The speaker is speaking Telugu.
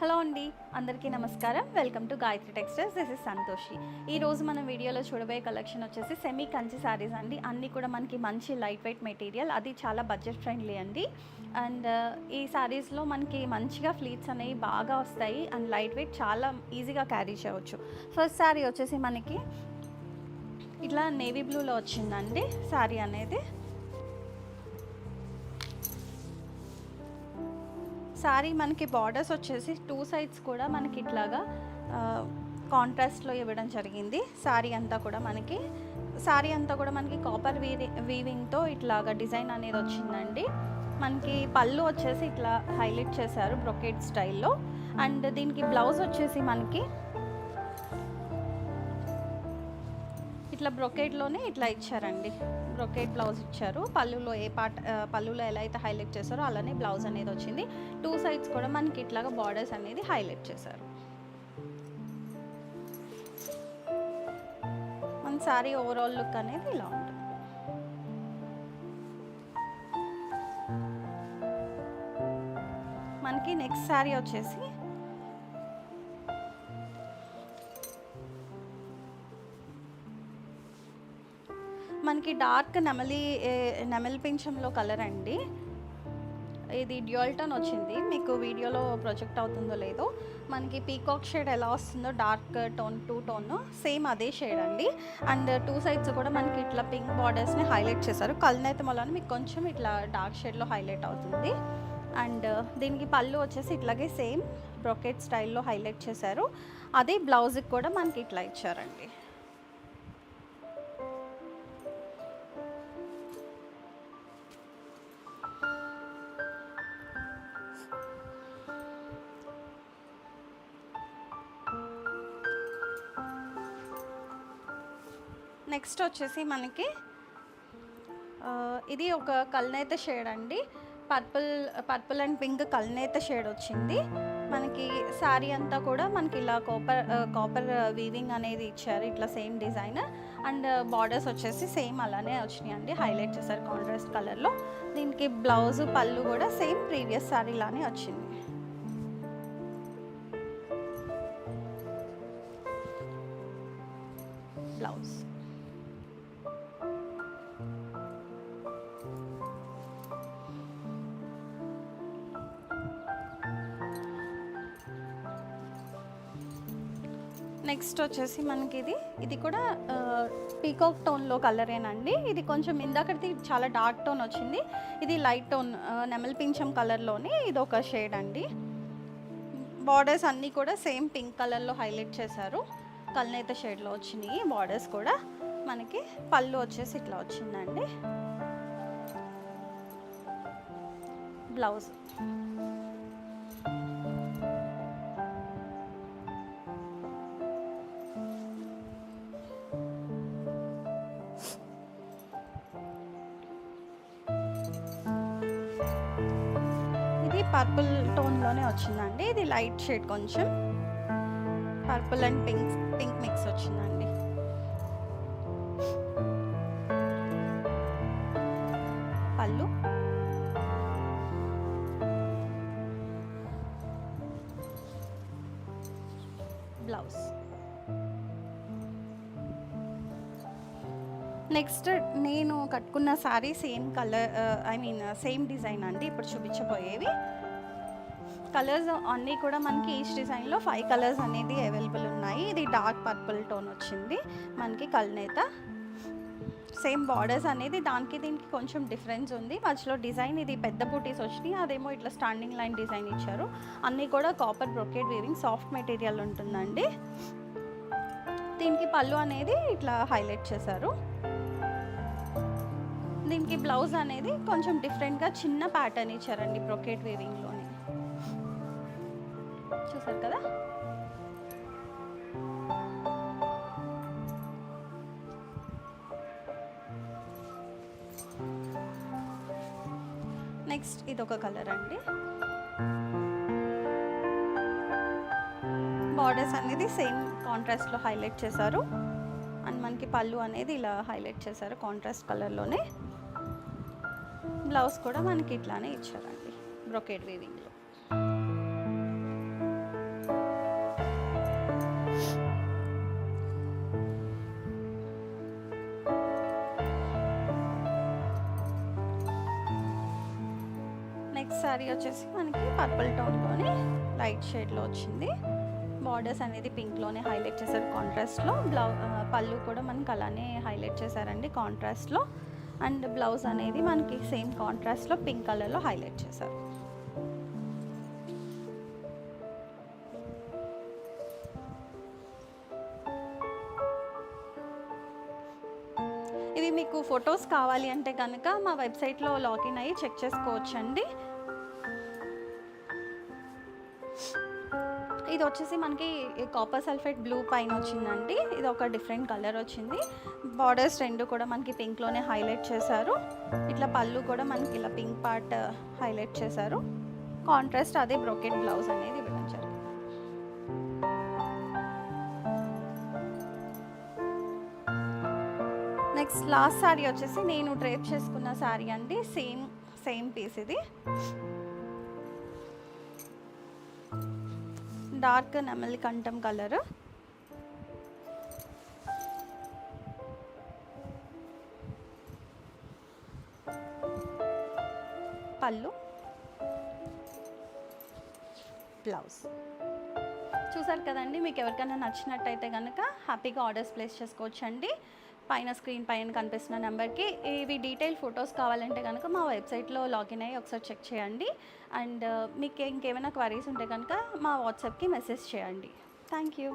హలో అండి, అందరికీ నమస్కారం. Welcome to Gayatri textiles. This is Santoshi. ఈరోజు మనం వీడియోలో చూడబోయే కలెక్షన్ వచ్చేసి సెమీ కంచి శారీస్ అండి. అన్నీ కూడా మనకి మంచి లైట్ వెయిట్ మెటీరియల్, అది చాలా బడ్జెట్ ఫ్రెండ్లీ అండి. అండ్ ఈ శారీస్లో మనకి మంచిగా ఫ్లీట్స్ అనేవి బాగా వస్తాయి అండ్ లైట్ వెయిట్, చాలా ఈజీగా క్యారీ చేయవచ్చు. ఫస్ట్ శారీ వచ్చేసి మనకి ఇట్లా నేవీ బ్లూలో వచ్చిందండి శారీ అనేది. శారీ మనకి బార్డర్స్ వచ్చేసి టూ సైడ్స్ కూడా మనకి ఇట్లాగా కాంట్రాస్ట్లో ఇవ్వడం జరిగింది. శారీ అంతా కూడా మనకి కాపర్ వీవింగ్తో ఇట్లాగా డిజైన్ అనేది వచ్చిందండి. మనకి పళ్ళు వచ్చేసి ఇట్లా హైలైట్ చేశారు బ్రొకేట్ స్టైల్లో. అండ్ దీనికి బ్లౌజ్ వచ్చేసి మనకి ఇట్లా బ్రొకేట్లోనే ఇట్లా ఇచ్చారండి. బ్రొకేట్ బ్లౌజ్ ఇచ్చారు. పళ్ళులో పళ్ళులో ఎలా అయితే హైలైట్ చేశారో అలానే బ్లౌజ్ అనేది వచ్చింది. టూ సైడ్స్ కూడా మనకి ఇట్లాగా బార్డర్స్ అనేది హైలైట్ చేశారు. మన శారీ ఓవరాల్ లుక్ అనేది ఇలా ఉంటుంది. మనకి నెక్స్ట్ శారీ వచ్చేసి మనకి డార్క్ నెమలి పింఛంలో కలర్ అండి. ఇది డ్యూయల్ టోన్ వచ్చింది. మీకు వీడియోలో ప్రొజెక్ట్ అవుతుందో లేదో, మనకి పీకాక్ షేడ్ ఎలా వస్తుందో dark tone, two tone same అదే షేడ్ అండి. అండ్ టూ సైడ్స్ కూడా మనకి ఇట్లా పింక్ బార్డర్స్ని హైలైట్ చేశారు. కలనైతే వల్ల మీకు కొంచెం ఇట్లా డార్క్ షేడ్లో హైలైట్ అవుతుంది. అండ్ దీనికి పళ్ళు వచ్చేసి ఇట్లాగే సేమ్ బ్రొకెట్ స్టైల్లో హైలైట్ చేశారు. అదే బ్లౌజ్కి కూడా మనకి ఇట్లా ఇచ్చారండి. నెక్స్ట్ వచ్చేసి మనకి ఇది ఒక కల్నేత షేడ్ అండి. పర్పుల్ అండ్ పింక్ కల్నేత షేడ్ వచ్చింది. మనకి శారీ అంతా కూడా మనకి ఇలా కాపర్ వీవింగ్ అనేది ఇచ్చారు, ఇట్లా సేమ్ డిజైన్. అండ్ బార్డర్స్ వచ్చేసి సేమ్ అలానే వచ్చినాయి అండి, హైలైట్ చేశారు కాంట్రాస్ట్ కలర్లో. దీనికి బ్లౌజ్ పళ్ళు కూడా సేమ్ ప్రీవియస్ శారీ లానే వచ్చింది. బ్లౌజ్ నెక్స్ట్ వచ్చేసి మనకి ఇది కూడా పీకాక్ టోన్లో కలరేనండి. ఇది కొంచెం ఇందాకటి చాలా డార్క్ టోన్ వచ్చింది, ఇది లైట్ టోన్ నెమలి పింఛం కలర్లోని ఇది ఒక షేడ్ అండి. బార్డర్స్ అన్నీ కూడా సేమ్ పింక్ కలర్లో హైలైట్ చేశారు. కల్నేత షేడ్లో వచ్చినాయి బార్డర్స్ కూడా. మనకి పళ్ళు వచ్చేసి ఇట్లా వచ్చిందండి. బ్లౌజ్ పర్పుల్ టోన్లోనే వచ్చిందండి. ఇది లైట్ షేడ్, కొంచెం పర్పుల్ అండ్ పింక్ మిక్స్ వచ్చిందండి. పళ్ళు బ్లౌజ్. నెక్స్ట్ నేను కట్టుకున్న sari same colour, same design అండి. ఇప్పుడు చూపించబోయేవి కలర్స్ అన్నీ కూడా మనకి ఈచ్ డిజైన్లో 5 కలర్స్ అనేది అవైలబుల్ ఉన్నాయి. ఇది డార్క్ పర్పుల్ టోన్ వచ్చింది మనకి కల్నేత. సేమ్ బార్డర్స్ అనేది దానికి దీనికి కొంచెం డిఫరెన్స్ ఉంది. మధ్యలో డిజైన్ ఇది పెద్ద బూటీస్ వచ్చినాయి, అదేమో ఇట్లా స్టాండింగ్ లైన్ డిజైన్ ఇచ్చారు. అన్నీ కూడా copper brocade weaving, soft material ఉంటుందండి. దీనికి పళ్ళు అనేది ఇట్లా హైలైట్ చేశారు. దీనికి బ్లౌజ్ అనేది కొంచెం డిఫరెంట్గా చిన్న ప్యాటర్న్ ఇచ్చారండి బ్రొకేట్ వీవింగ్లోని. చూసారు కదా. నెక్స్ట్ ఇదొక కలర్ అండి. బార్డర్స్ అనేది సేమ్ కాంట్రాస్ట్లో హైలైట్ చేశారు. అండ్ మనకి పళ్ళు అనేది ఇలా హైలైట్ చేశారు కాంట్రాస్ట్ కలర్లోనే. బ్లౌజ్ కూడా మనకి ఇట్లానే ఇచ్చారండి బ్రొకేట్ వీవింగ్లో. శారీ వచ్చేసి మనకి పర్పుల్ టోన్లోని లైట్ షేడ్లో వచ్చింది. బార్డర్స్ అనేది పింక్లోనే హైలైట్ చేశారు కాంట్రాస్ట్లో. పళ్ళు కూడా మనకి అలానే హైలైట్ చేశారండి కాంట్రాస్ట్లో. అండ్ బ్లౌజ్ అనేది మనకి సేమ్ కాంట్రాస్ట్లో పింక్ కలర్లో హైలైట్ చేశారు. ఇవి మీకు ఫొటోస్ కావాలి అంటే కనుక మా వెబ్సైట్లో లాగిన్ అయ్యి చెక్ చేసుకోవచ్చండి. ఇది వచ్చేసి మనకి కాపర్ సల్ఫేట్ బ్లూ పైన వచ్చిందండి. ఇది ఒక డిఫరెంట్ కలర్ వచ్చింది. బార్డర్స్ రెండు కూడా మనకి పింక్లోనే హైలైట్ చేశారు. ఇట్లా పళ్ళు కూడా మనకి ఇలా పింక్ పార్ట్ హైలైట్ చేశారు. కాంట్రాస్ట్ అదే బ్రోకెట్ బ్లౌజ్ అనేది ఇవ్వడం జరిగింది. నెక్స్ట్ లాస్ట్ శారీ వచ్చేసి నేను డ్రేప్ చేసుకున్న శారీ అండి. సేమ్ పీస్ ఇది. డార్క్ నెమలి కంఠం కలర్. పళ్ళు, బ్లౌజ్. చూసారు కదండి. మీకు ఎవరికైనా నచ్చినట్టయితే కనుక హ్యాపీగా ఆర్డర్స్ ప్లేస్ చేసుకోవచ్చండి. పైన స్క్రీన్ పైన కనిపిస్తున్న నెంబర్కి. ఇవి డీటెయిల్ ఫొటోస్ కావాలంటే కనుక మా వెబ్సైట్లో లాగిన్ అయ్యి ఒకసారి చెక్ చేయండి. అండ్ మీకు ఇంకేమైనా క్వరీస్ ఉంటే కనుక మా వాట్సాప్కి మెసేజ్ చేయండి. Thank you.